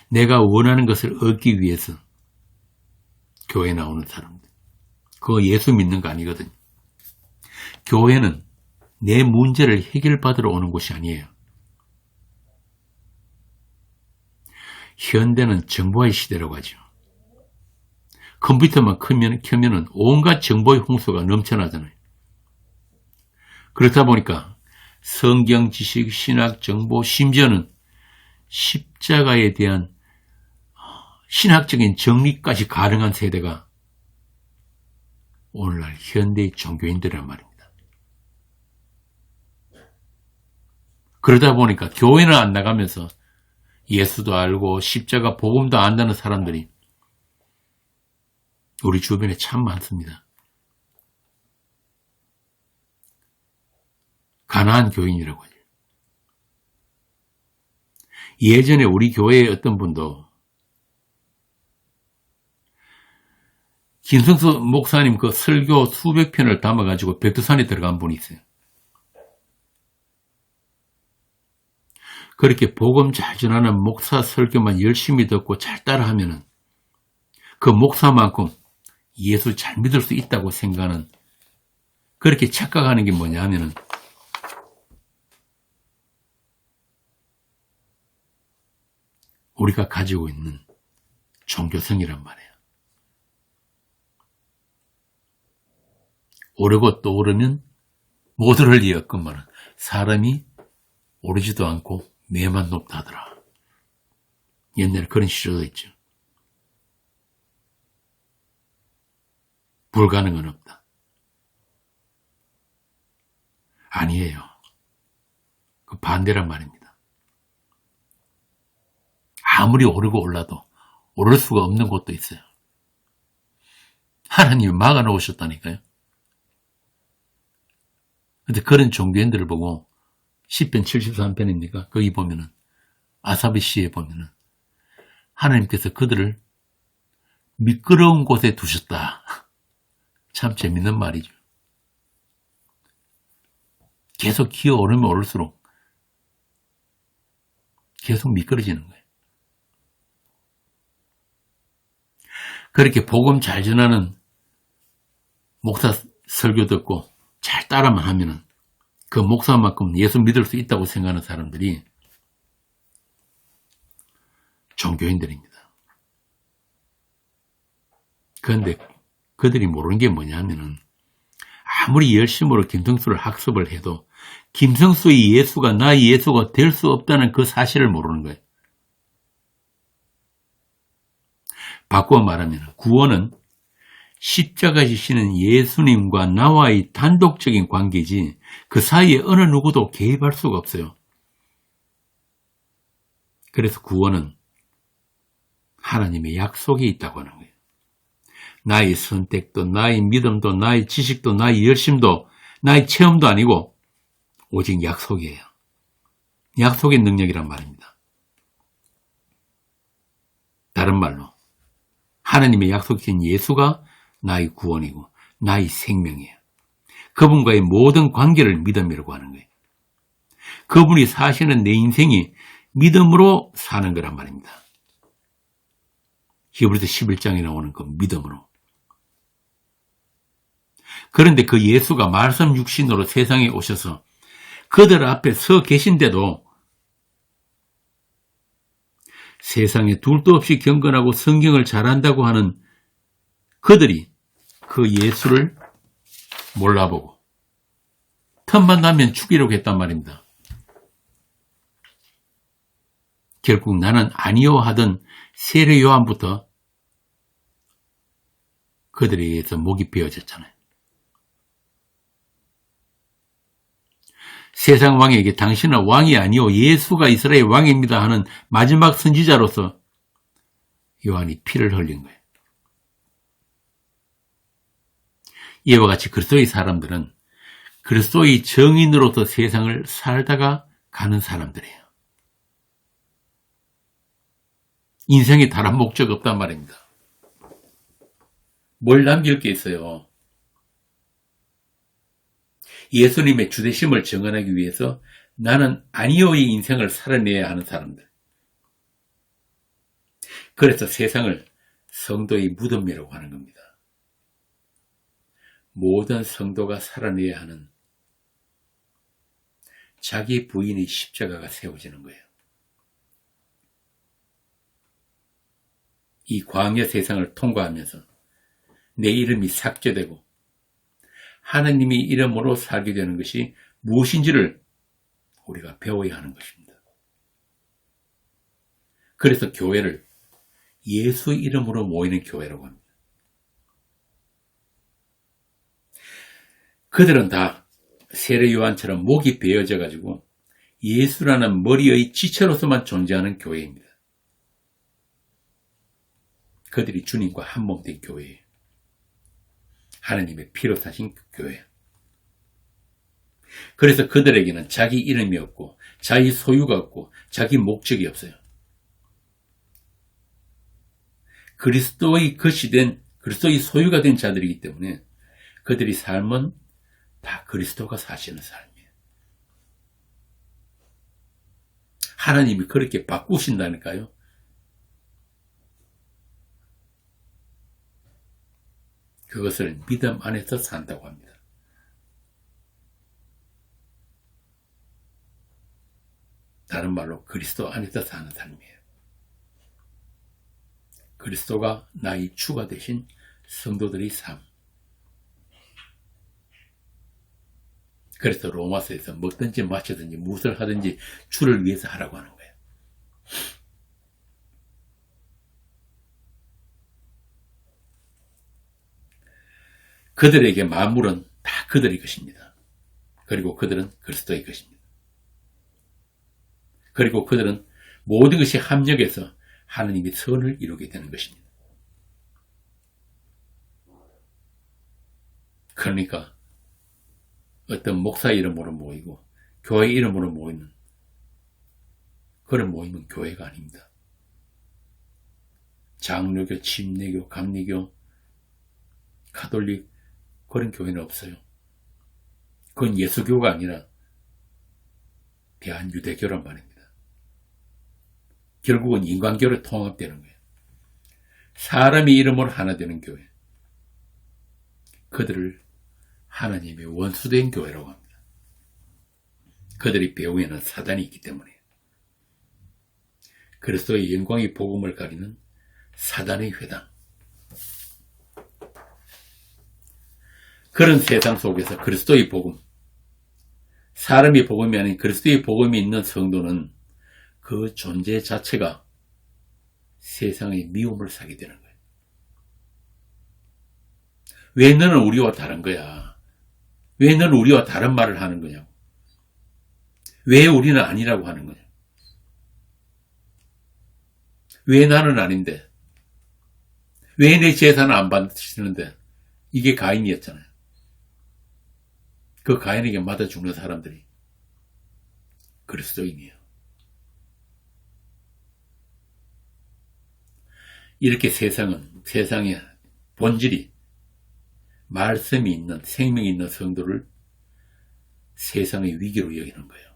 내가 원하는 것을 얻기 위해서 교회에 나오는 사람들. 그거 예수 믿는 거 아니거든요. 교회는 내 문제를 해결받으러 오는 곳이 아니에요. 현대는 정보의 시대라고 하죠. 컴퓨터만 켜면은 온갖 정보의 홍수가 넘쳐나잖아요. 그렇다 보니까 성경 지식, 신학 정보, 심지어는 십자가에 대한 신학적인 정리까지 가능한 세대가 오늘날 현대의 종교인들이란 말입니다. 그러다 보니까 교회는 안 나가면서 예수도 알고 십자가 복음도 안다는 사람들이 우리 주변에 참 많습니다. 가난한 교인이라고 하죠. 예전에 우리 교회의 어떤 분도 김성수 목사님 그 설교 수백 편을 담아가지고 백두산에 들어간 분이 있어요. 그렇게 복음 잘 전하는 목사 설교만 열심히 듣고 잘 따라하면은 그 목사만큼 예수 잘 믿을 수 있다고 생각하는, 그렇게 착각하는 게 뭐냐 하면은 우리가 가지고 있는 종교성이란 말이에요. 오르고 또 오르면 못 오를 리 없건만은 사람이 오르지도 않고 매만 높다 하더라. 옛날에 그런 시조도 있죠. 불가능은 없다. 아니에요. 그 반대란 말입니다. 아무리 오르고 올라도 오를 수가 없는 곳도 있어요. 하나님이 막아놓으셨다니까요. 근데 그런 종교인들을 보고 10편 73편입니까? 거기 보면은 아사비 시에 보면은 하나님께서 그들을 미끄러운 곳에 두셨다. 참 재밌는 말이죠. 계속 기어오르면 오를수록 계속 미끄러지는 거예요. 그렇게 복음 잘 전하는 목사 설교 듣고 잘 따라만 하면은 그 목사만큼 예수 믿을 수 있다고 생각하는 사람들이 종교인들입니다. 그런데 그들이 모르는 게 뭐냐면은 아무리 열심으로 김성수를 학습을 해도 김성수의 예수가 나의 예수가 될 수 없다는 그 사실을 모르는 거예요. 바꾸어 말하면 구원은 십자가 지시는 예수님과 나와의 단독적인 관계지 그 사이에 어느 누구도 개입할 수가 없어요. 그래서 구원은 하나님의 약속이 있다고 하는 거예요. 나의 선택도, 나의 믿음도, 나의 지식도, 나의 열심도, 나의 체험도 아니고 오직 약속이에요. 약속의 능력이란 말입니다. 다른 말로 하나님의 약속이신 예수가 나의 구원이고 나의 생명이에요. 그분과의 모든 관계를 믿음이라고 하는 거예요. 그분이 사시는 내 인생이 믿음으로 사는 거란 말입니다. 히브리서 11장에 나오는 그 믿음으로. 그런데 그 예수가 말씀 육신으로 세상에 오셔서 그들 앞에 서 계신데도 세상에 둘도 없이 경건하고 성경을 잘한다고 하는 그들이 그 예수를 몰라보고 틈만 나면 죽이려고 했단 말입니다. 결국 나는 아니요 하던 세례 요한부터 그들에 의해서 목이 베어졌잖아요. 세상 왕에게 당신은 왕이 아니오 예수가 이스라엘 왕입니다 하는 마지막 선지자로서 요한이 피를 흘린 거예요. 이와 같이 그리스도의 사람들은 그리스도의 정인으로서 세상을 살다가 가는 사람들이에요. 인생에 다른 목적 없단 말입니다. 뭘 남길 게 있어요. 예수님의 주되심을 증언하기 위해서 나는 아니오의 인생을 살아내야 하는 사람들. 그래서 세상을 성도의 무덤이라고 하는 겁니다. 모든 성도가 살아내야 하는 자기 부인의 십자가가 세워지는 거예요. 이 광야 세상을 통과하면서 내 이름이 삭제되고 하나님의 이름으로 살게 되는 것이 무엇인지를 우리가 배워야 하는 것입니다. 그래서 교회를 예수 이름으로 모이는 교회라고 합니다. 그들은 다 세례 요한처럼 목이 베어져 가지고 예수라는 머리의 지체로서만 존재하는 교회입니다. 그들이 주님과 한몸 된 교회예요. 하나님의 피로 사신 교회. 그래서 그들에게는 자기 이름이 없고 자기 소유가 없고 자기 목적이 없어요. 그리스도의 것이 된 그리스도의 소유가 된 자들이기 때문에 그들의 삶은 다 그리스도가 사시는 삶이에요. 하나님이 그렇게 바꾸신다니까요. 그것을 믿음 안에서 산다고 합니다. 다른 말로 그리스도 안에서 사는 삶이에요. 그리스도가 나의 주가 되신 성도들의 삶. 그래서 로마서에서 먹든지 마시든지 무엇을 하든지 주를 위해서 하라고 하는 거예요. 그들에게 만물은 다 그들의 것입니다. 그리고 그들은 그리스도의 것입니다. 그리고 그들은 모든 것이 합력해서 하나님의 선을 이루게 되는 것입니다. 그러니까 어떤 목사 이름으로 모이고 교회 이름으로 모이는 그런 모임은 교회가 아닙니다. 장로교, 침례교, 감리교, 가톨릭 그런 교회는 없어요. 그건 예수교가 아니라 대한유대교란 말입니다. 결국은 인간교로 통합되는 거예요. 사람의 이름으로 하나 되는 교회. 그들을 하나님의 원수된 교회라고 합니다. 그들의 배후에는 사단이 있기 때문에 그리스도의 영광의 복음을 가리는 사단의 회당. 그런 세상 속에서 그리스도의 복음, 사람의 복음이 아닌 그리스도의 복음이 있는 성도는 그 존재 자체가 세상의 미움을 사게 되는 거예요. 왜 너는 우리와 다른 거야? 왜 너는 우리와 다른 말을 하는 거냐고? 왜 우리는 아니라고 하는 거냐? 왜 나는 아닌데? 왜 내 제사는 안 받으시는데? 이게 가인이었잖아요. 그 가인에게 맞아 죽는 사람들이 그리스도인이에요. 이렇게 세상의 본질이 말씀이 있는 생명이 있는 성도를 세상의 위기로 여기는 거예요.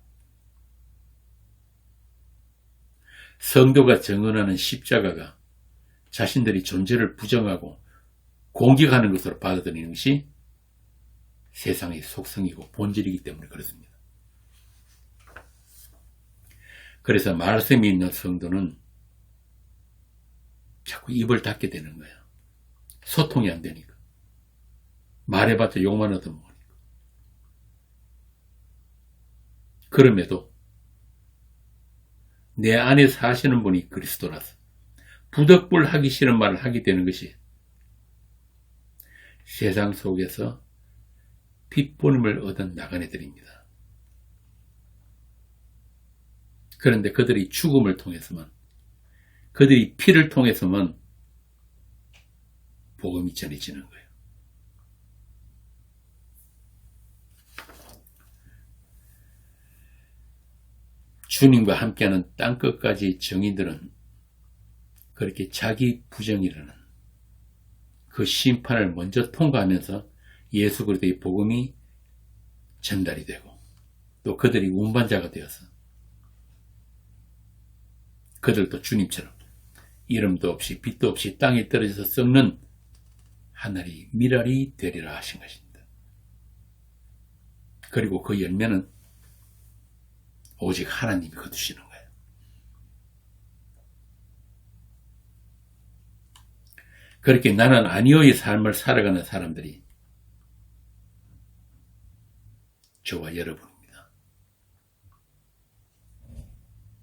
성도가 증언하는 십자가가 자신들이 존재를 부정하고 공격하는 것으로 받아들이는 것이 세상의 속성이고 본질이기 때문에 그렇습니다. 그래서 말씀이 있는 성도는 자꾸 입을 닫게 되는 거예요. 소통이 안 되니까. 말해봤자 욕만 얻어먹으니까. 그럼에도 내 안에 사시는 분이 그리스도라서 부득불 하기 싫은 말을 하게 되는 것이 세상 속에서 핏보림을 얻은 나그네들입니다. 그런데 그들이 죽음을 통해서만, 그들이 피를 통해서만 복음이 전해지는 거예요. 주님과 함께하는 땅끝까지 정인들은 그렇게 자기 부정이라는 그 심판을 먼저 통과하면서 예수 그리스도의 복음이 전달이 되고, 또 그들이 운반자가 되어서 그들도 주님처럼 이름도 없이 빛도 없이 땅에 떨어져서 썩는 하늘이 미랄이 되리라 하신 것입니다. 그리고 그 열매는 오직 하나님이 거두시는 거예요. 그렇게 나는 아니오의 삶을 살아가는 사람들이 저와 여러분입니다.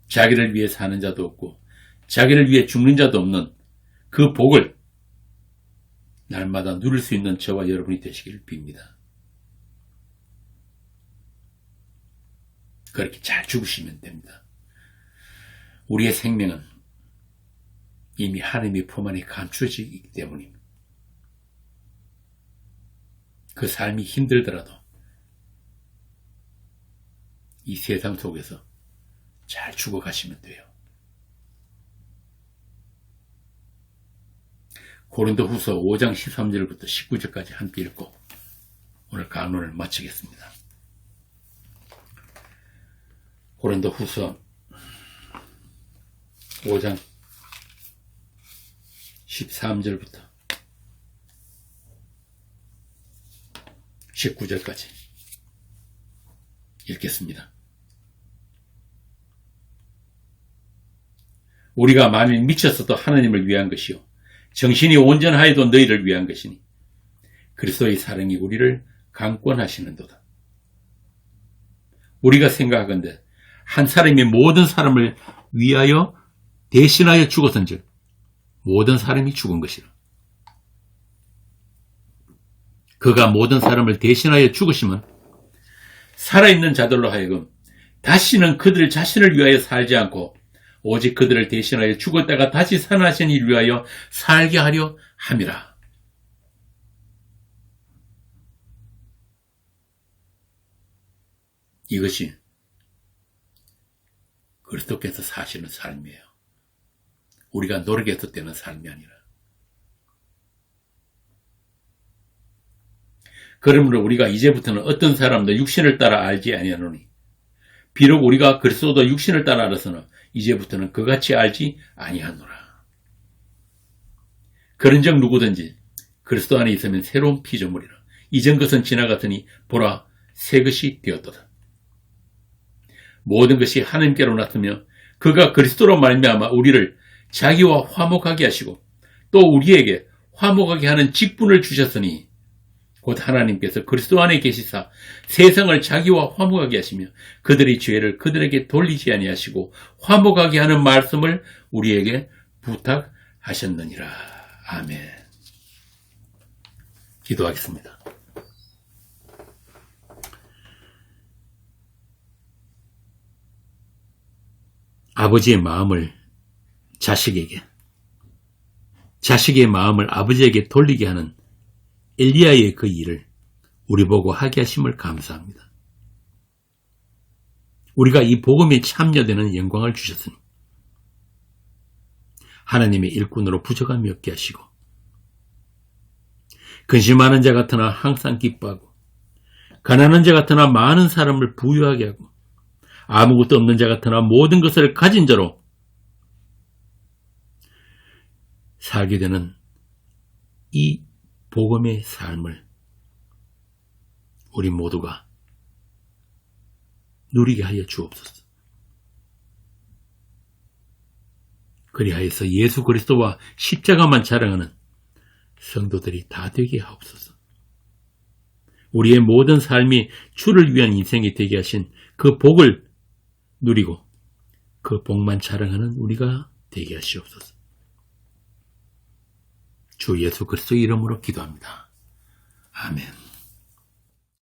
자기를 위해 사는 자도 없고 자기를 위해 죽는 자도 없는 그 복을 날마다 누릴 수 있는 저와 여러분이 되시기를 빕니다. 그렇게 잘 죽으시면 됩니다. 우리의 생명은 이미 하나님의 품 안에 감추어지기 때문입니다. 그 삶이 힘들더라도 이 세상 속에서 잘 죽어가시면 돼요. 고린도후서 5장 13절부터 19절까지 함께 읽고 오늘 강론을 마치겠습니다. 고린도후서 5장 13절부터 19절까지 읽겠습니다. 우리가 만일 미쳤어도 하나님을 위한 것이요 정신이 온전하여도 너희를 위한 것이니 그리스도의 사랑이 우리를 강권하시는도다. 우리가 생각하건대 한 사람이 모든 사람을 위하여 대신하여 죽었은즉 모든 사람이 죽은 것이라. 그가 모든 사람을 대신하여 죽으시면 살아있는 자들로 하여금 다시는 그들 자신을 위하여 살지 않고 오직 그들을 대신하여 죽었다가 다시 살아나신 이를 위하여 살게 하려 함이라. 이것이 그리스도께서 사시는 삶이에요. 우리가 노력해서 되는 삶이 아니라. 그러므로 우리가 이제부터는 어떤 사람도 육신을 따라 알지 아니하노니 비록 우리가 그리스도도 육신을 따라 알아서는 이제부터는 그같이 알지 아니하노라. 그런즉 누구든지 그리스도 안에 있으면 새로운 피조물이라. 이전 것은 지나갔으니 보라 새 것이 되었도다. 모든 것이 하나님께로 났으며 그가 그리스도로 말미암아 우리를 자기와 화목하게 하시고 또 우리에게 화목하게 하는 직분을 주셨으니 곧 하나님께서 그리스도 안에 계시사 세상을 자기와 화목하게 하시며 그들의 죄를 그들에게 돌리지 아니하시고 화목하게 하는 말씀을 우리에게 부탁하셨느니라. 아멘. 기도하겠습니다. 아버지의 마음을 자식에게, 자식의 마음을 아버지에게 돌리게 하는 엘리야의 그 일을 우리 보고 하게 하심을 감사합니다. 우리가 이 복음에 참여되는 영광을 주셨으니 하나님의 일꾼으로 부족함이 없게 하시고 근심하는 자 같으나 항상 기뻐하고 가난한 자 같으나 많은 사람을 부유하게 하고 아무것도 없는 자 같으나 모든 것을 가진 자로 살게 되는 이 복음의 삶을 우리 모두가 누리게 하여 주옵소서. 그리하여서 예수 그리스도와 십자가만 자랑하는 성도들이 다 되게 하옵소서. 우리의 모든 삶이 주를 위한 인생이 되게 하신 그 복을 누리고 그 복만 자랑하는 우리가 되게 하시옵소서. 주 예수 그리스도의 이름으로 기도합니다.